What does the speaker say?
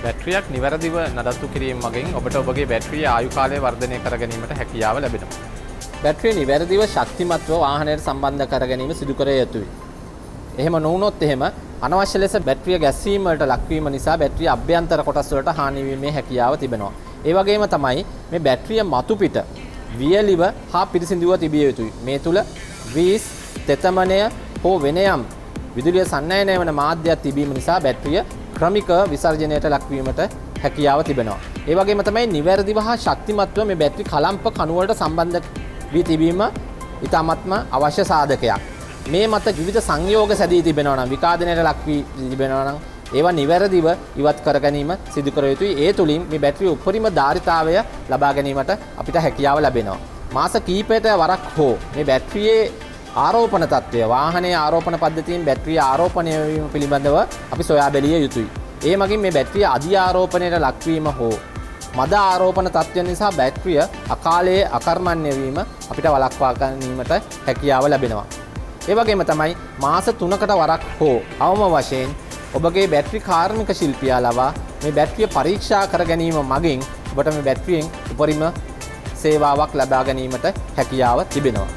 බැටරියක් නිවැරදිව නඩත්තු කිරීම මගින් ඔබට ඔබගේ බැටරියේ ආයු කාලය වර්ධනය කර ගැනීමට හැකියාව ලැබෙනවා. බැටරිය නිවැරදිව ශක්තිමත්ව වාහනයට සම්බන්ධ කර ගැනීම සිදු කර යුතුයි. එහෙම නොවුනොත් එහෙම අනවශ්‍ය ලෙස බැටරිය ගැස්සීම වලට ලක්වීම නිසා බැටරිය අභ්‍යන්තර කොටස් වලට හානි වීමේ හැකියාව තිබෙනවා. ඒ වගේම තමයි මේ බැටරිය මතු පිට වියලිව හා පිරිසිදුව තිබිය යුතුයි. මේ තුල ග්‍රීස්, තෙතමනය හෝ වෙන යම් විදුලිය සන්නයනය වන මාධ්‍යයක් තිබීම නිසා බැටරිය ක්‍රමික විසර්ජනයට ලක්වීමට හැකියාව තිබෙනවා. ඒ වගේම තමයි නිවැරදිව හා ශක්තිමත්ව මේ බැටරි කලම්ප කණු වලට සම්බන්ධ වී තිබීම ඉතාමත්ම අවශ්‍ය සාධකයක්. මේ මත විවිධ සංයෝග සැදී තිබෙනවා නම් විකාදනයට ලක් වී තිබෙනවා නම් ඒවා නිවැරදිව ඉවත් කර ගැනීම සිදු කර යුතුයි. ඒ තුලින් මේ බැටරිය උපරිම ධාරිතාවය ලබා ගැනීමට අපිට හැකියාව ලැබෙනවා. මාස කිහිපයකට වරක් හෝ මේ බැටරියේ ආරෝපණ තත්ත්වය වාහනයේ ආරෝපණ පද්ධතියෙන් බැටරිය ආරෝපණය වීම පිළිබඳව අපි සොයා බැලිය යුතුයි. ඒ මගින් මේ බැටරිය අධි ආරෝපණයට ලක්වීම හෝ මද ආරෝපණ තත්ත්වය නිසා බැටරිය අකාලයේ අකර්මණ්‍ය වීම අපිට වළක්වා ගැනීමට හැකියාව ලැබෙනවා. ඒ වගේම තමයි මාස 3කට වරක් හෝ අවම වශයෙන් ඔබගේ බැටරි කාර්මික ශිල්පියා ලවා මේ බැටරිය පරීක්ෂා කර ගැනීම මගින් ඔබට මේ බැටරියෙන් උපරිම සේවාවක් ලබා ගැනීමට හැකියාව තිබෙනවා.